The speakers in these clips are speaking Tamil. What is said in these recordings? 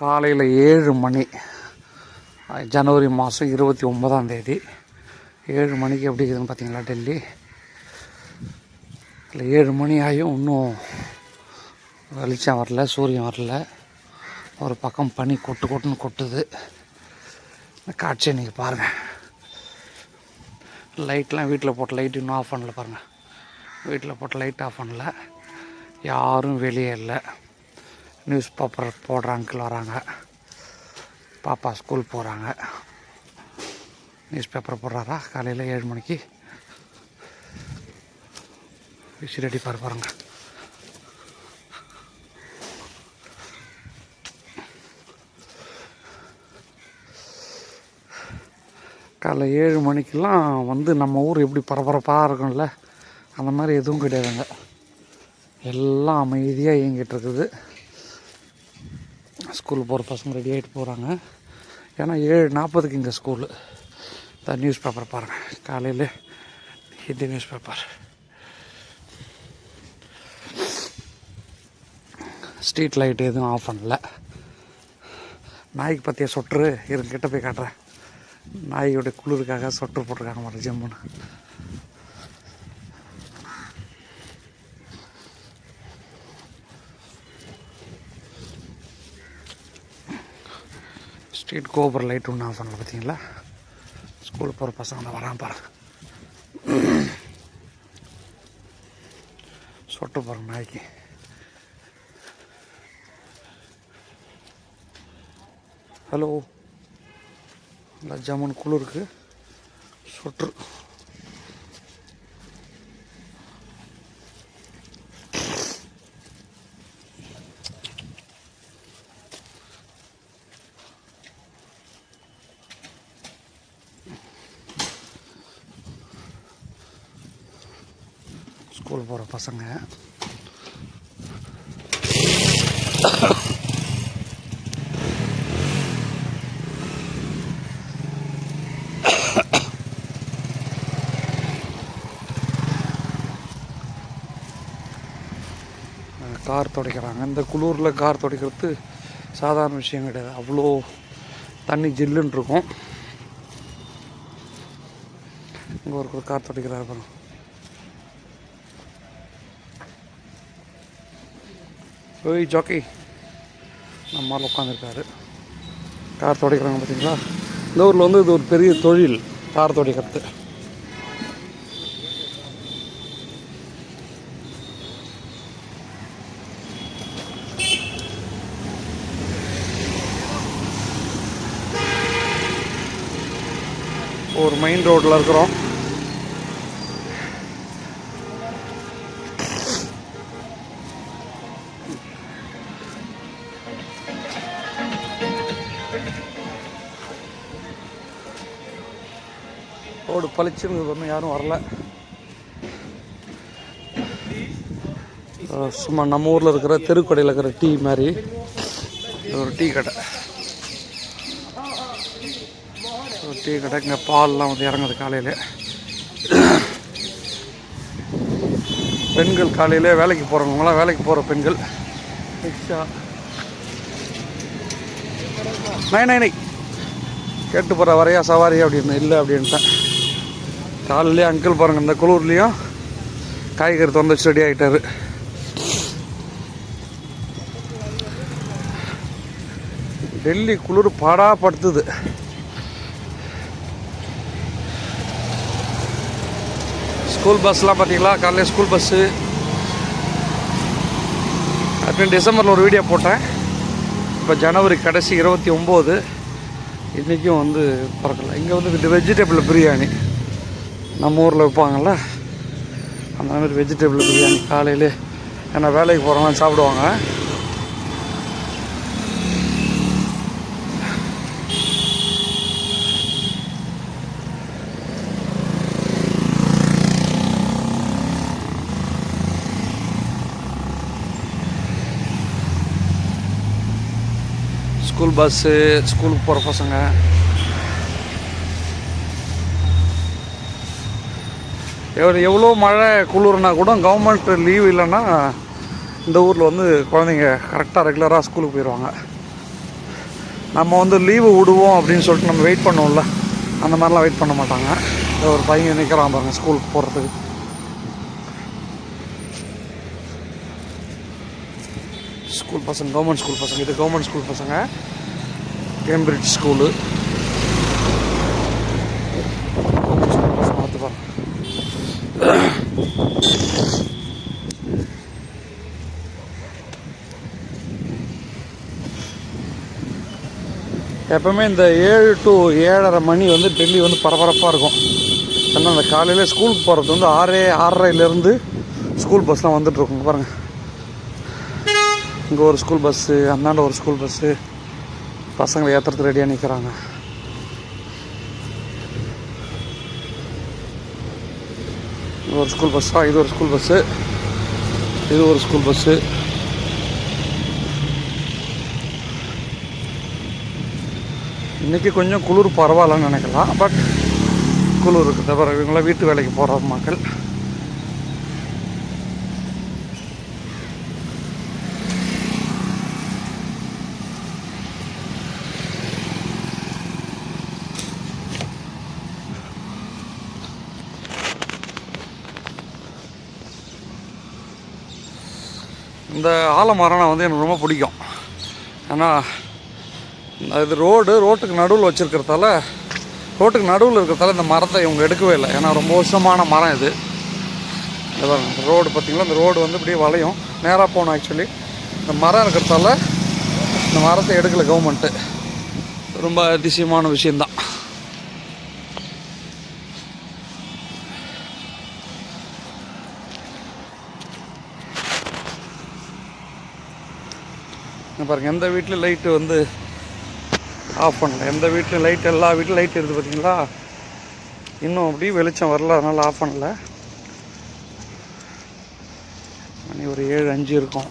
காலையில் 7 மணி, ஜனவரி மாதம் 29ஆம் தேதி 7 மணிக்கு எப்படி இருக்குதுன்னு பார்த்தீங்களா டெல்லி. இல்லை 7 மணி ஆகியும் இன்னும் வெளிச்சம் வரல, சூரியன் வரல. ஒரு பக்கம் பனி கொட்டுன்னு கொட்டுது. இந்த காட்சியை நீங்கள் பாருங்கள். லைட்லாம் வீட்டில் போட்ட லைட் இன்னும் ஆஃப் பண்ணல பாருங்கள். வீட்டில் போட்ட லைட் ஆஃப் பண்ணல, யாரும் வெளியே இல்லை. நியூஸ் பேப்பர் போடுற அங்கிள் வராங்க, பாப்பா ஸ்கூல் போகிறாங்க. நியூஸ் பேப்பர் போடுறாரா காலையில் 7 மணிக்கு. விசில் அடிப்பார் பாருங்க. காலைல 7 மணிக்கெலாம் நம்ம ஊர் எப்படி பரபரப்பாக இருக்கும்ல, அந்த மாதிரி எதுவும் கிடையாதுங்க. எல்லாம் அமைதியாக இயங்கிட்டு இருக்குது. ஸ்கூல் போகிற பசங்க ரெடி ஆகிட்டு போகிறாங்க. ஏன்னா 7:40க்கு இங்கே ஸ்கூலு. இந்த நியூஸ் பேப்பர் பாருங்கள், காலையில் Hindi news paper. Street light எதுவும் ஆஃப் பண்ணல. நாய்க்கு பற்றிய சொட்ரு கிட்ட போய் காட்டுறேன். நாயோடைய குளிருக்காக சொட்ரு போட்டிருக்காங்க மாதிரி ஜம்முன்னு. ஸ்ட்ரீட் கோபுர லைட் ஒன்றும் ஆஃப் பண்ணல பார்த்தீங்களா. ஸ்கூலுக்கு போகிற பசங்க தான் வரான் பாருங்க. சொட்டு பாருங்க நாய்க்கு. ஹலோ, நல்லா ஜம்முன்னு குளிருக்கு சொட்டு. ஸ்கூல் போகிற பசங்க கார் துடைக்கிறாங்க. இந்த குளூரில் கார் துடைக்கிறது சாதாரண விஷயம் கிடையாது. அவ்வளோ தண்ணி ஜில்லுன்னு இருக்கும். இங்கே ஒரு கார் துடைக்கிறாரு பாருங்க. ஓய் ஜாக்கி நம்மளால் உட்காந்துருக்காரு. கார் துடைக்கிறாங்க பார்த்தீங்களா. இந்த ஊரில் இது ஒரு பெரிய தொழில், கார் துடைக்கிறது. ஒரு மெயின் ரோட்டில் இருக்கிறோம். ரோடு பளிச்சுன்னு ஒன்றும் யாரும் வரல. சும்மா நம்ம ஊரில் இருக்கிற தெருக்கடையில் இருக்கிற டீ மாதிரி ஒரு டீ கடை. டீ கடை. இங்கே பால்லாம் இறங்குது காலையில். பெண்கள் காலையில் வேலைக்கு போகிறவங்களாம், வேலைக்கு போகிற பெண்கள் ரிக்ஷா நை கேட்டு போகிற வரையா சவாரி அப்படின்னு. இல்லை அப்படின்ட்டேன். காலையிலே அங்கிள் பாருங்கள், இந்த குளூர்லேயும் காய்கறி திறந்து வச்சு ரெடி ஆகிட்டாரு. டெல்லி குளிர் பாடாப்படுத்துது. ஸ்கூல் பஸ்லாம் பார்த்தீங்களா, காலையில் ஸ்கூல் பஸ்ஸு. அதுக்கு டிசம்பரில் ஒரு வீடியோ போட்டேன். இப்போ ஜனவரி கடைசி 29. இன்றைக்கும் பறக்கலை. இங்கே இது வெஜிடபிள் பிரியாணி நம்ம ஊரில் வைப்பாங்கள்ல, அந்த மாதிரி வெஜிடபிள் பிரியாணி காலையில். ஏன்னா வேலைக்கு போகிறவங்க சாப்பிடுவாங்க. ஸ்கூல் பஸ்ஸு, ஸ்கூலுக்கு போகிற பசங்க. எவ்வளோ மழை குளிர்னா கூட கவர்மெண்ட் லீவ் இல்லைன்னா இந்த ஊரில் குழந்தைங்க கரெக்டாக ரெகுலராக ஸ்கூலுக்கு போயிடுவாங்க. நம்ம வந்து லீவு விடுவோம் அப்படின்னு சொல்லிட்டு நம்ம வெயிட் பண்ணுவோம்ல, அந்த மாதிரிலாம் வெயிட் பண்ண மாட்டாங்க. ஒரு பையன் நிற்கிறான் பாருங்க ஸ்கூலுக்கு போகிறதுக்கு. ஸ்கூல் பசங்க, கவர்மெண்ட் ஸ்கூல் பசங்க. இது கவர்மெண்ட் ஸ்கூல் பசங்க, கேம்பிரிட்ஜ் ஸ்கூலு. கவர்மெண்ட் ஸ்கூல் பசங்க பார்த்து பாருங்க. எப்போவுமே இந்த 7 to 7:30 மணி வந்து டெல்லி வந்து பரபரப்பாக இருக்கும். ஏன்னா அந்த காலையில் ஸ்கூலுக்கு போகிறது வந்து 6:30 ஸ்கூல் பஸ்லாம் வந்துட்டுருக்குங்க பாருங்கள். இங்கே ஒரு ஸ்கூல் பஸ்ஸு, அந்தாண்ட ஒரு ஸ்கூல் பஸ்ஸு, பசங்களை ஏற்றுறதுக்கு ரெடியாக நிற்கிறாங்க. இங்கே ஒரு ஸ்கூல் பஸ்ஸா, இது ஒரு ஸ்கூல் பஸ்ஸு, இது ஒரு ஸ்கூல் பஸ்ஸு. இன்றைக்கி கொஞ்சம் குளிர் பரவாயில்லன்னு நினைக்கலாம். பட் குளிர் இருக்குது. தவிர இவங்களாம் வீட்டு வேலைக்கு போகிற மக்கள். இந்த ஆலமரம் வந்து எனக்கு ரொம்ப பிடிக்கும். ஏன்னா இது ரோட்டுக்கு நடுவில் வச்சுருக்கிறதால, ரோட்டுக்கு நடுவில் இருக்கிறதால இந்த மரத்தை இவங்க எடுக்கவே இல்லை. ஏன்னா ரொம்ப வருஷமான மரம் இது. இந்த ரோடு பார்த்திங்களா, இந்த ரோடு வந்து இப்படியே வளையும், நேராக போகணும். ஆக்சுவலி இந்த மரம் இருக்கிறதால இந்த மரத்தை எடுக்கலை கவர்மெண்ட்டு. ரொம்ப அதிசயமான விஷயந்தான். பாருங்கள், எந்த வீட்டில் லைட்டு வந்து ஆஃப் பண்ணல, எந்த வீட்டில் லைட், எல்லா வீட்டிலும் லைட் இருக்குது பார்த்தீங்களா. இன்னும் அப்படி வெளிச்சம் வரல, அதனால் ஆஃப் பண்ணல. மணி ஒரு 7:05 இருக்கும்.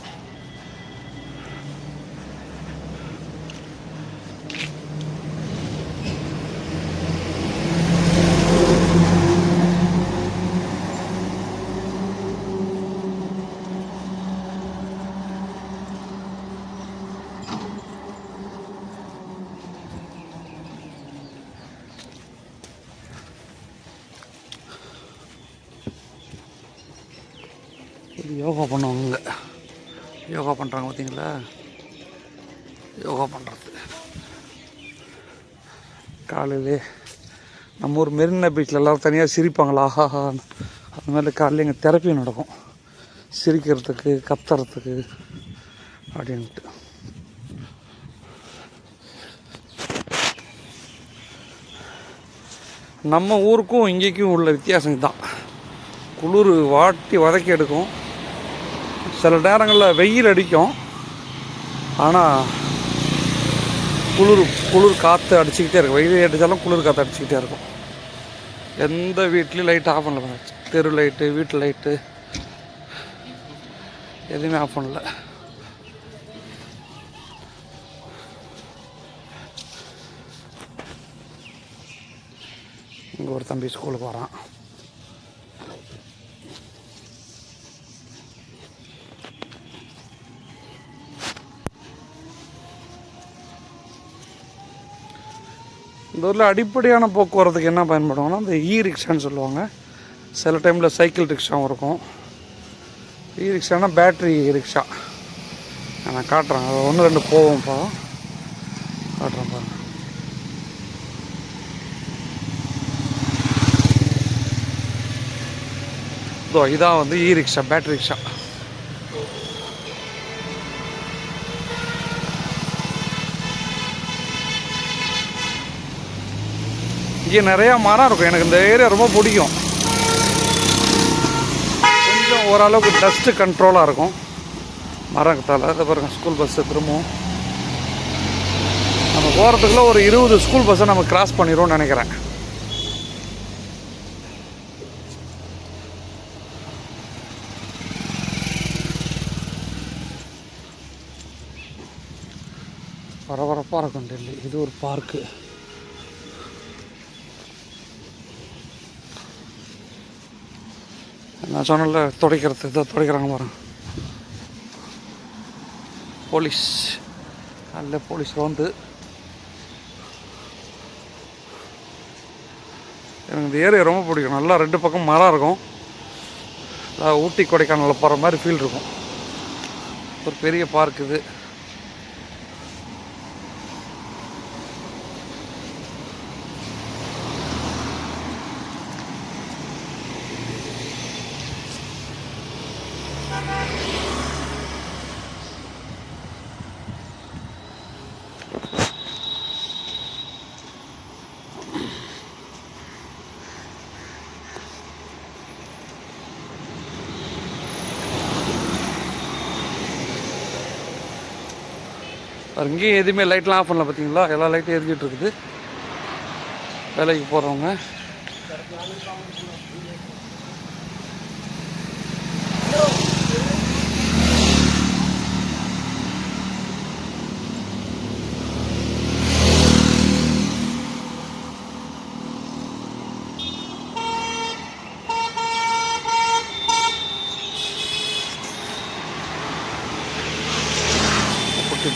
யோகா பண்ணுவாங்க, யோகா பண்ணுறாங்க பார்த்தீங்களா. யோகா பண்ணுறது காலையிலே நம்ம ஊர் மெரினா பீச்சில் எல்லோரும் தனியாக சிரிப்பாங்களா, ஆஹாஹா. அது மாதிரி காலையில் எங்கள் தெரப்பி நடக்கும், சிரிக்கிறதுக்கு, கத்துறதுக்கு அப்படின்ட்டு. நம்ம ஊருக்கும் இங்கேக்கும் உள்ள வித்தியாசம் தான். குளிர் வாட்டி வதக்கி எடுக்கும். சில நேரங்களில் வெயில் அடிக்கும், ஆனால் குளிர் காற்று அடிச்சுக்கிட்டே இருக்கும். வெயில் அடித்தாலும் குளிர் காற்று அடிச்சுக்கிட்டே இருக்கும். எந்த வீட்லேயும் லைட் ஆஃப் பண்ணல. தெரு லைட்டு, வீட்டு லைட்டு எதுவுமே ஆஃப் பண்ணல. இங்கே ஒரு தம்பி ஸ்கூலுக்கு வரான். இந்த ஊரில் அடிப்படையான போக்குவரத்துக்கு என்ன பயன்படுவாங்கன்னா, இந்த ரிக்ஷான்னு சொல்லுவாங்க. சில டைமில் சைக்கிள் ரிக்ஷாவும் இருக்கும். ரிக்ஷானா பேட்ரி ரிக்ஷா. நான் காட்டுறேன், 1-2 போவோம்ப்பா, காட்டுறேன் பாருங்க. இதோ இதான் வந்து ரிக்ஷா, பேட்ரி ரிக்ஷா. இங்கே நிறையா மரம் இருக்கும். எனக்கு இந்த ஏரியா ரொம்ப பிடிக்கும். கொஞ்சம் ஓரளவுக்கு டஸ்ட்டு கண்ட்ரோலாக இருக்கும் மரத்தால். அதை பாருங்கள், ஸ்கூல் பஸ்ஸு திரும்பவும் நம்ம போகிறதுக்குள்ள ஒரு 20 ஸ்கூல் பஸ்ஸை நம்ம கிராஸ் பண்ணிடுவோம்னு நினைக்கிறேன். பரபரப்பாக இருக்கும் டெல்லி. இது ஒரு பார்க்கு. நான் சொன்னல துடைக்கிறது, இதை துடைக்கிறாங்க பாருங்க. போலீஸ், நல்ல போலீஸ் வந்து எனக்கு இந்த ஏரியா ரொம்ப பிடிக்கும். நல்லா 2 பக்கம் மரம் இருக்கும். ஊட்டி கொடைக்கானலில் போகிற மாதிரி ஃபீல் இருக்கும். ஒரு பெரிய பார்க் இது. இங்கேயும் எதுவுமே லைட்லாம் ஆஃப் பண்ணல பார்த்தீங்களா? எல்லா லைட்டும் எரிஞ்சிட்டு இருக்குது. வேலைக்கு போகிறவங்க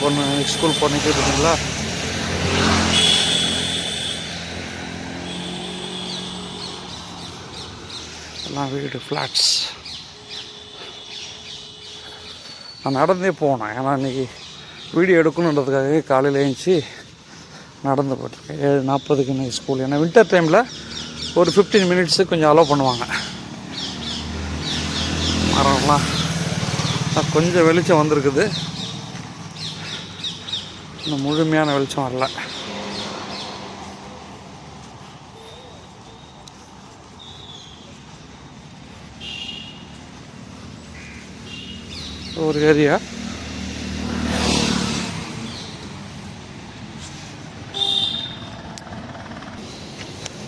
பொண்ணு ஸ்கூல் போனிட்டு இருக்குங்களா? எல்லாம் வீடு ஃப்ளாட்ஸ். நான் நடந்தே போனேன். ஏன்னா இன்றைக்கி வீடியோ எடுக்கணுன்றதுக்காகவே காலையில் எழுந்துச்சி நடந்து போட்டிருக்கேன். 7:40க்கு இன்றைக்கி ஸ்கூல். ஏன்னா வின்டர் டைமில் ஒரு 15 மினிட்ஸு கொஞ்சம் அலோவ் பண்ணுவாங்க. மரம்லாம் கொஞ்சம் வெளிச்சம் வந்திருக்குது. இன்னும் முழுமையான வெளிச்சம் வரல. ஒரு ஏரியா.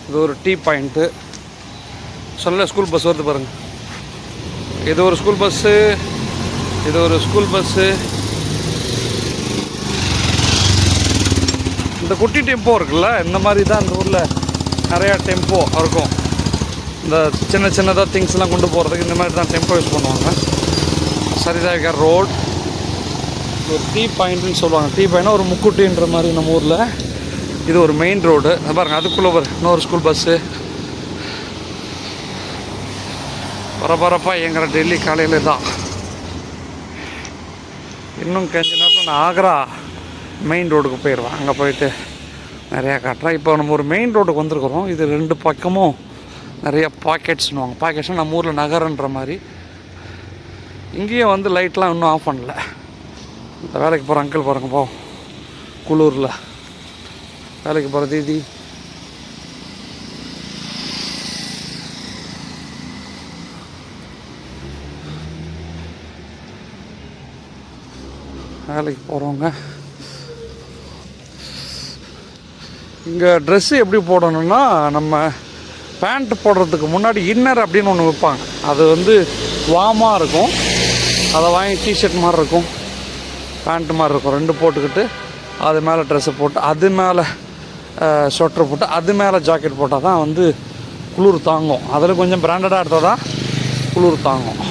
இது ஒரு டீ பாயிண்ட்டு. சொல்ல ஸ்கூல் பஸ் வருது பாருங்கள். இது ஒரு ஸ்கூல் பஸ்ஸு, இது ஒரு ஸ்கூல் பஸ்ஸு. இந்த குட்டி டெம்போ இருக்குல்ல, இந்த மாதிரி தான் இந்த ஊரில் நிறையா டெம்போ இருக்கும். இந்த சின்ன சின்னதாக திங்ஸ்லாம் கொண்டு போகிறதுக்கு இந்த மாதிரி தான் டெம்போ யூஸ் பண்ணுவாங்க. சரிதாய்க்கா ரோட் ஒரு டீ பாயிண்ட்டுன்னு சொல்லுவாங்க. டீ பாயிண்ட்னா ஒரு முக்குட்டின்ற மாதிரி நம்ம ஊரில். இது ஒரு மெயின் ரோடு. பாருங்கள், அதுக்குள்ளே ஒரு இன்னொரு ஸ்கூல் பஸ்ஸு பரபரப்பாக எங்கிற டெல்லி காலையில் தான். இன்னும் கொஞ்ச நேரத்தில் நான் ஆக்ரா மெயின் ரோடுக்கு போயிடுவேன். அங்கே போயிட்டு நிறையா காட்டுறேன். இப்போ நம்ம ஒரு மெயின் ரோடுக்கு வந்திருக்கிறோம். இது 2 பக்கமும் நிறைய பாக்கெட்ஸ்னுவாங்க. பாக்கெட்ஸ்னால் நம்ம ஊரில் நகரன்ற மாதிரி. இங்கேயும் வந்து லைட்லாம் இன்னும் ஆஃப் பண்ணல. இந்த வேலைக்கு போகிற அங்கிள் பாருங்க, போ குளூரில் வேலைக்கு போகிற தீதி. வேலைக்கு போகிறவங்க இங்கே ட்ரெஸ்ஸு எப்படி போடணுன்னா, நம்ம பேண்ட் போடுறதுக்கு முன்னாடி இன்னர் அப்படின்னு ஒன்று வைப்பாங்க. அது வந்து வார்மாக இருக்கும். அதை வாங்கி டிஷர்ட் மாதிரி இருக்கும், பேண்ட்டு மாதிரி இருக்கும். 2 போட்டுக்கிட்டு அது மேலே ட்ரெஸ்ஸை போட்டு அது மேலே ஸ்வெட்ரு போட்டு அது மேலே ஜாக்கெட் போட்டால் தான் வந்து குளிர் தாங்கும். அதில் கொஞ்சம் பிராண்டடாக எடுத்தால் தான் குளிர் தாங்கும்.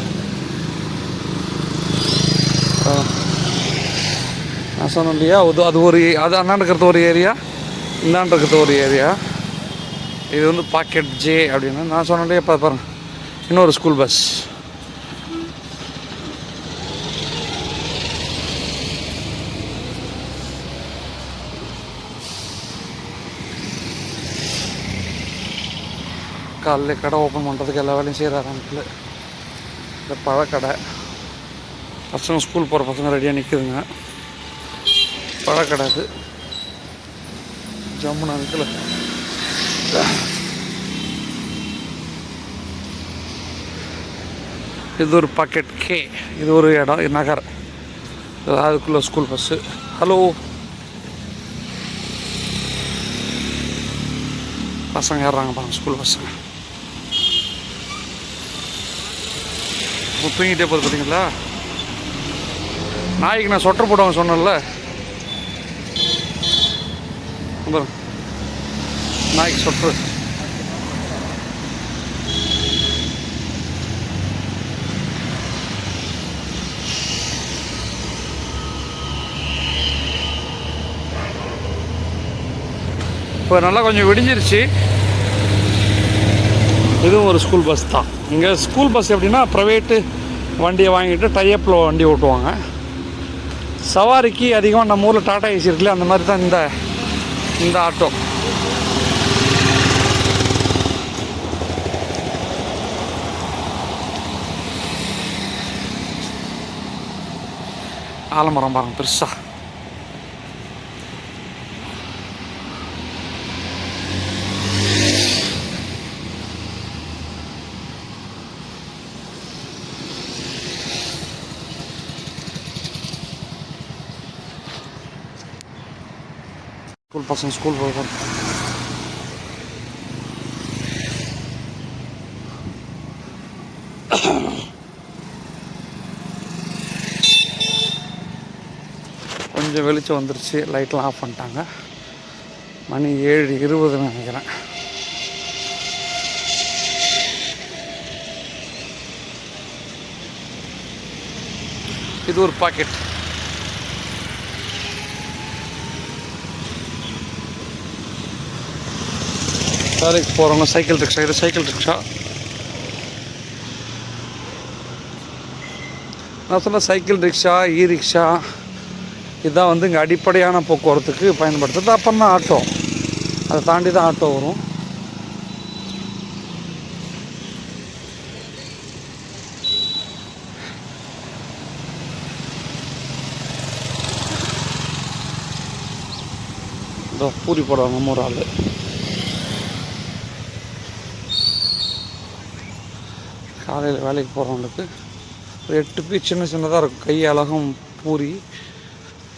நான் சொன்னேன் இல்லையா, அது ஒரு அது அண்ணாண்டு இருக்கிறது ஒரு ஏரியா, இந்தாண்டு இருக்கிறது ஒரு ஏரியா. இது வந்து பாக்கெட் ஜே அப்படின்னு நான் சொன்னேன் இல்லையா. பாருங்க, இன்னொரு ஸ்கூல் பஸ். காலைல கடை ஓப்பன் பண்ணுறதுக்கு எல்லா வேலையும் செய்கிறாரு அங்கிள். இந்த பழக்கடை. பசங்க ஸ்கூல் போகிற பசங்க ரெடியாக நிற்குதுங்க. பழக்கடை அது. ஜம்முன்னு அங்கிள். இது ஒரு பாக்கெட் கே. இது ஒரு இடம், நகர். அதுக்குள்ளே ஸ்கூல் பஸ்ஸு. ஹலோ, பசங்க ஏறுறாங்க பாருங்க, ஸ்கூல் பசங்க. தூங்கிட்டே போகுது பார்த்தீங்களா. நாய்க்கு நான் சொட்டர் போடுவாங்க சொன்னேன்ல, நாய்க்கு சொட்ரு. இப்போ நல்லா கொஞ்சம் விடிஞ்சிருச்சு. இதுவும் ஒரு ஸ்கூல் பஸ் தான். இங்கே ஸ்கூல் பஸ் எப்படின்னா ப்ரைவேட்டு வண்டியை வாங்கிட்டு டைப்பில் வண்டி ஓட்டுவாங்க. சவாரிக்கு அதிகமாக நம்ம ஊரில் டாடா ஏசி இருக்குல்ல, அந்த மாதிரி தான் இந்த ஆட்டோ. ஆலமரம் பாருங்க பெருசா. ஸ்கூல் பசங்க ஸ்கூல் போகிறாங்க. கொஞ்சம் வெளிச்சம் வந்துருச்சு, லைட்லாம் ஆஃப் பண்ணிட்டாங்க. மணி 7:20 நினைக்கிறேன். இது ஒரு பாக்கெட். வேலைக்கு போகிறவங்க சைக்கிள் ரிக்ஷா. இது சைக்கிள் ரிக்ஷா. நான் சொன்ன சைக்கிள் ரிக்ஷா, இ ரிக்ஷா இதுதான் வந்து இங்கே அடிப்படையான போக்குவரத்துக்கு பயன்படுத்துறது. அப்புறம் தான் ஆட்டோ, அதை தாண்டி தான் ஆட்டோ வரும். இதோ பூரி போடுவாங்க நம்ம ஒரு ஆள். காலையில் வேலைக்கு போகிறவங்களுக்கு ஒரு 8 பீஸ் சின்ன சின்னதாக இருக்கும். கை அழகும் பூரி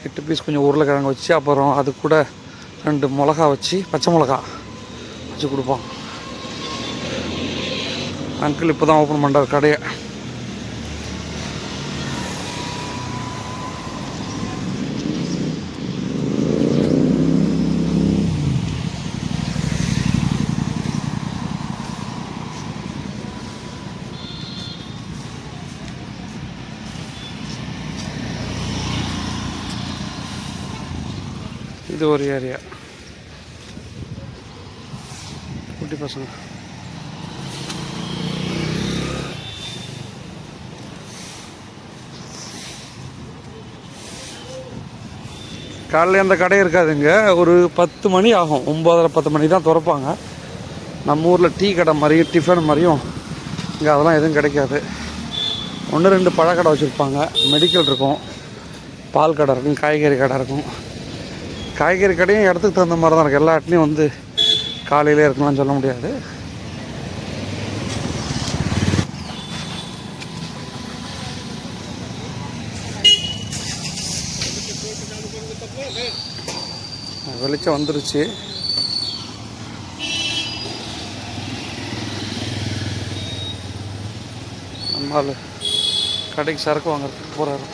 8 பீஸ், கொஞ்சம் உருளைக்கிழங்கு வச்சு, அப்புறம் அது கூட 2 மிளகா வச்சு, பச்சை மிளகா வச்சு கொடுப்போம். அங்கிள் இப்போ தான் ஓப்பன் பண்ணுறாரு கடையை. இது ஒரு ஏரியா. குட்டி பசங்க காலையில் அந்த கடை இருக்காதுங்க. ஒரு 10 மணி ஆகும். 9:30-10 மணி தான் திறப்பாங்க. நம்ம ஊரில் டீ கடை மாதிரியும் டிஃபன் மாதிரியும் இங்கே அதெல்லாம் எதுவும் கிடைக்காது. 1-2 பழக்கடை வச்சுருப்பாங்க. மெடிக்கல் இருக்கும், பால் கடை இருக்கும், காய்கறி கடை இருக்கும். காய்கறி கடையும் இடத்துக்கு தகுந்த மாதிரி தான் இருக்குது. எல்லா இடத்துலையும் வந்து காலையிலே இருக்கணும்னு சொல்ல முடியாது. வெளிச்சம் வந்துருச்சு. நம்மால் கடைக்கு சரக்கு வாங்குறதுக்கு போகிறாரு.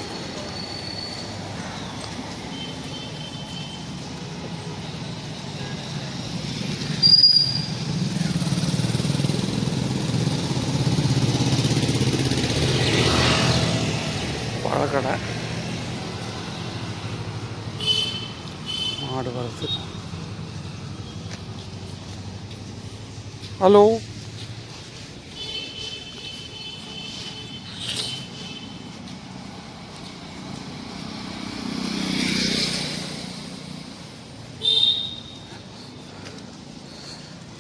பழக்கடை, மாடு வருது. ஹலோ,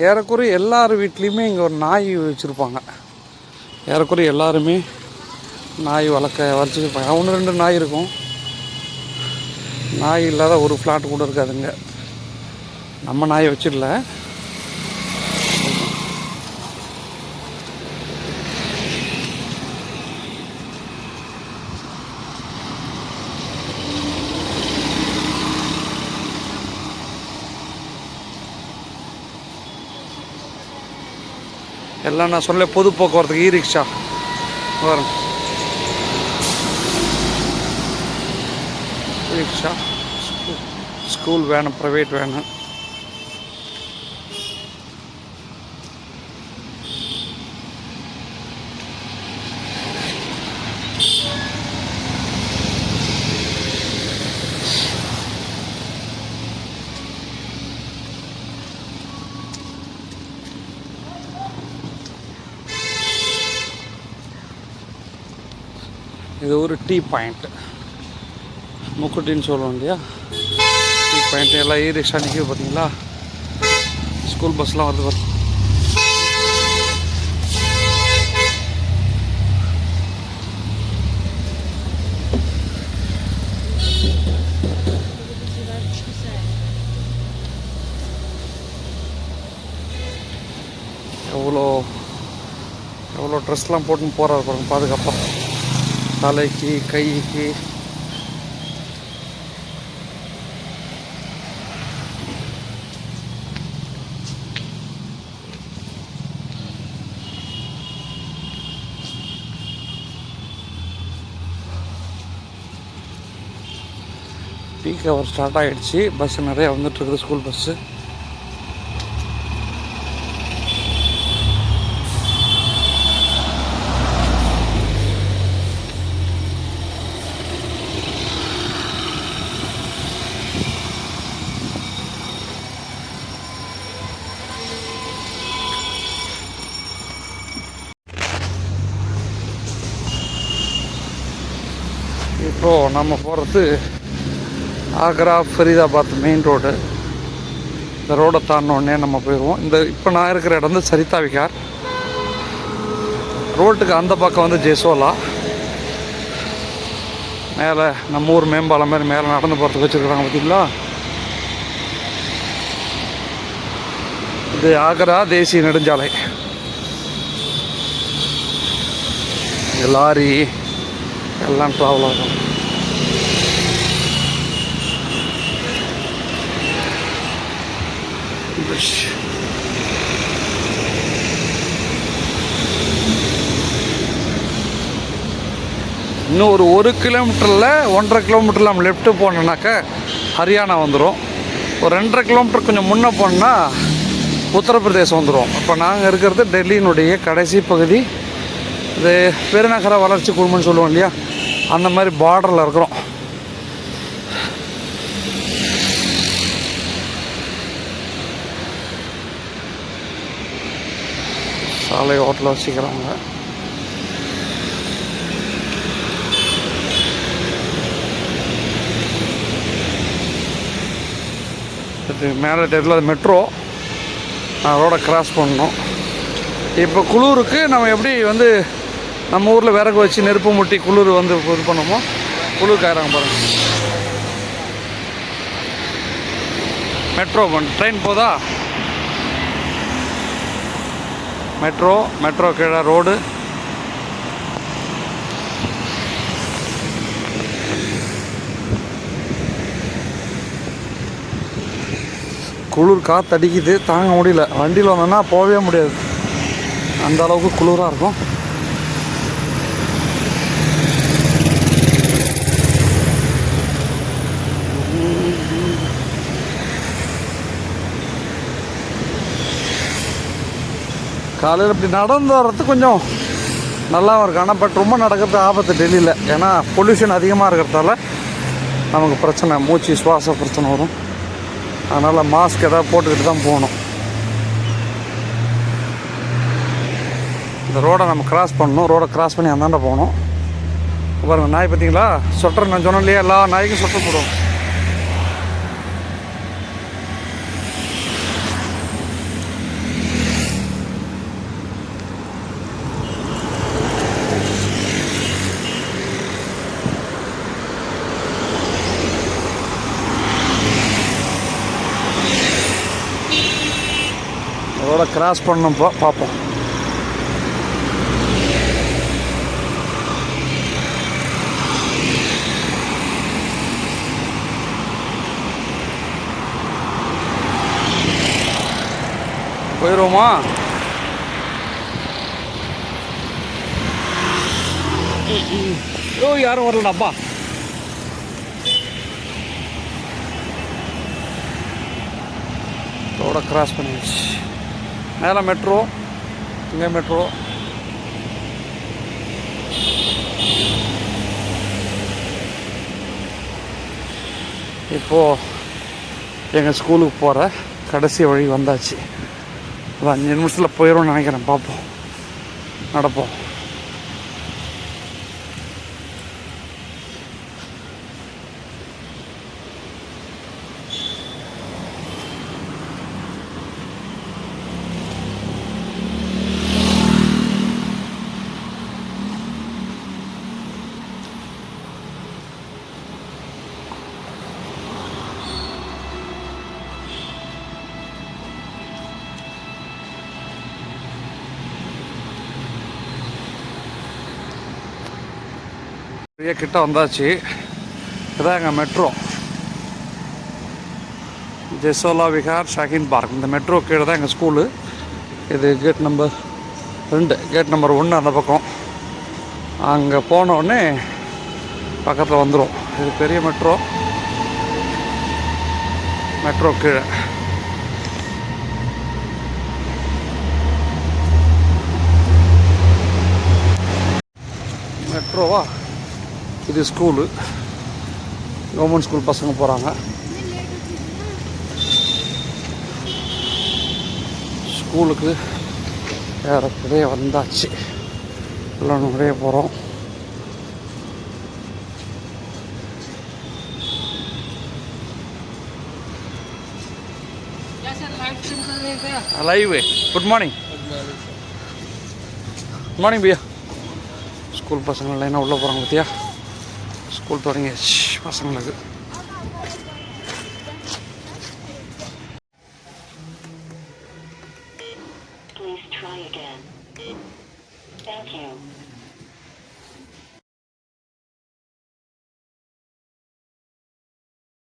ஏறக்குறைய எல்லார் வீட்லேயுமே இங்கே ஒரு நாய் வச்சுருப்பாங்க. ஏறக்குறைய எல்லாருமே நாய் வச்சுருப்பாங்க. 1-2 நாய் இருக்கும். நாய் இல்லாத ஒரு ஃப்ளாட் கூட இருக்காதுங்க. நம்ம நாயை வச்சிடல. எல்லாம் நான் சொல்ல பொது போக்குவரத்துக்கு இ ரிக்ஷா வரும். Rickshaw, school van, private van. இது ஒரு டீ பாயிண்ட், முக்குட்டின்னு சொல்லுவோம் இல்லையா, டீ பாயிண்ட். எல்லாம் இ ரிக்ஷா நிற்கிது பார்த்தீங்களா, ஸ்கூல் பஸ்லாம் வருது பாருங்க. எவ்வளோ ட்ரெஸ்லாம் போட்டுன்னு போகிறாரு பாருங்க பாதுகாப்பாக, தலைக்கு கைக்கு. பீக் ஹவர் ஸ்டார்ட் ஆகிடுச்சு, பஸ்ஸு நிறையா வந்துட்டுருக்குது, ஸ்கூல் பஸ்ஸு. இப்போது நம்ம போகிறது ஆக்ரா ஃபரீதாபாத் மெயின் ரோடு. இந்த ரோடை தாண்டினோடனே நம்ம போயிடுவோம். இப்போ நான் இருக்கிற இடம் வந்து சரிதா விகார். ரோட்டுக்கு அந்த பக்கம் வந்து ஜெசோலா. மேலே நம்ம ஊர் மேம்பாலம் மாதிரி மேலே நடந்து போகிறதுக்கு வச்சுருக்குறாங்க பார்த்தீங்களா. இது ஆக்ரா தேசிய நெடுஞ்சாலை. லாரி எல்லாம் ட்ராவல் ஆகும். இன்னும் ஒரு கிலோமீட்டரில் 1.5 கிலோமீட்டரில் நம்ம லெஃப்ட்டு போனோன்னாக்கா ஹரியானா வந்துடும். ஒரு 2.5 கிலோமீட்டர் கொஞ்சம் முன்னே போனால் உத்தரப்பிரதேசம் வந்துடும். இப்போ நாங்கள் இருக்கிறது டெல்லியினுடைய கடைசி பகுதி. இது பெருநகர வளர்ச்சி குழுமம்னு சொல்லுவோம் இல்லையா, அந்த மாதிரி பார்டரில் இருக்கிறோம். சாலை ஓட்டலில் வச்சுக்கிறாங்க. இது மேலே தெரில மெட்ரோ, ரோடை கிராஸ் பண்ணணும். இப்போ குளிருக்கு நம்ம எப்படி வந்து நம்ம ஊரில் விறகு வச்சு நெருப்பு முட்டி குளிர் வந்து இது பண்ணுமோ, குளிர் காயிறாங்க பாருங்கள். மெட்ரோ ட்ரெயின் போதா, மெட்ரோ கீழே ரோடு. குளிர் காற்று அடிக்குது, தாங்க முடியல. வண்டியில் வந்தோன்னா போகவே முடியாது, அந்த அளவுக்கு குளிராக இருக்கும். காலையில் இப்படி நடந்து வர்றது கொஞ்சம் நல்லாவும் இருக்குது. ஆனால் பட் ரொம்ப நடக்கிறது ஆபத்து டெல்லியில். ஏன்னா பொல்யூஷன் அதிகமாக இருக்கிறதால நமக்கு பிரச்சனை, மூச்சு சுவாச பிரச்சனை வரும். அதனால் மாஸ்க் எதாவது போட்டுக்கிட்டு தான் போகணும். இந்த ரோடை நம்ம கிராஸ் பண்ணணும். ரோடை கிராஸ் பண்ணி அந்தாண்ட போகணும். பாருங்கள் நாய் பார்த்தீங்களா, சொட்டர் நான் சொன்னேன் இல்லையா, எல்லா நாய்க்கும் சொட்டர் போடுவோம். ரோடை கிராஸ் பண்ணணும், பார்ப்போம். போயிடுவோமா? யாரும் வரலடாப்பா. ரோட கிராஸ் பண்ணிடுச்சு. மேலே மெட்ரோ, இங்கே மெட்ரோ. இப்போது எங்கள் ஸ்கூலுக்கு போகிற கடைசி வழி வந்தாச்சு. ஒரு 5 நிமிஷத்தில் போயிடும்னு நினைக்கிறேன். பார்ப்போம், நடப்போம். கிட்ட வந்தாச்சு. இதுதான் எங்கள் மெட்ரோ, ஜெசோலா விஹார் ஷாஹின் பார்க். இந்த மெட்ரோ கீழே தான் எங்கள் ஸ்கூலு. இது கேட் நம்பர் 2, கேட் நம்பர் 1 அந்த பக்கம். அங்கே போனோடனே பக்கத்தில் வந்துடும். இது பெரிய மெட்ரோ, மெட்ரோ கீழே. மெட்ரோவா, இது ஸ்கூலு, கவர்மெண்ட் ஸ்கூல் பசங்க போகிறாங்க. ஸ்கூலுக்கு ஏறக்குறைய வந்தாச்சு. எல்லாம் நிறைய போகிறோம். Live. Good morning. Good morning பையா. ஸ்கூல் பசங்கள் லைனாக உள்ளே போகிறாங்க பார்த்தியா. ஸ்கூல் தொடங்கியாச்சு பசங்களுக்கு.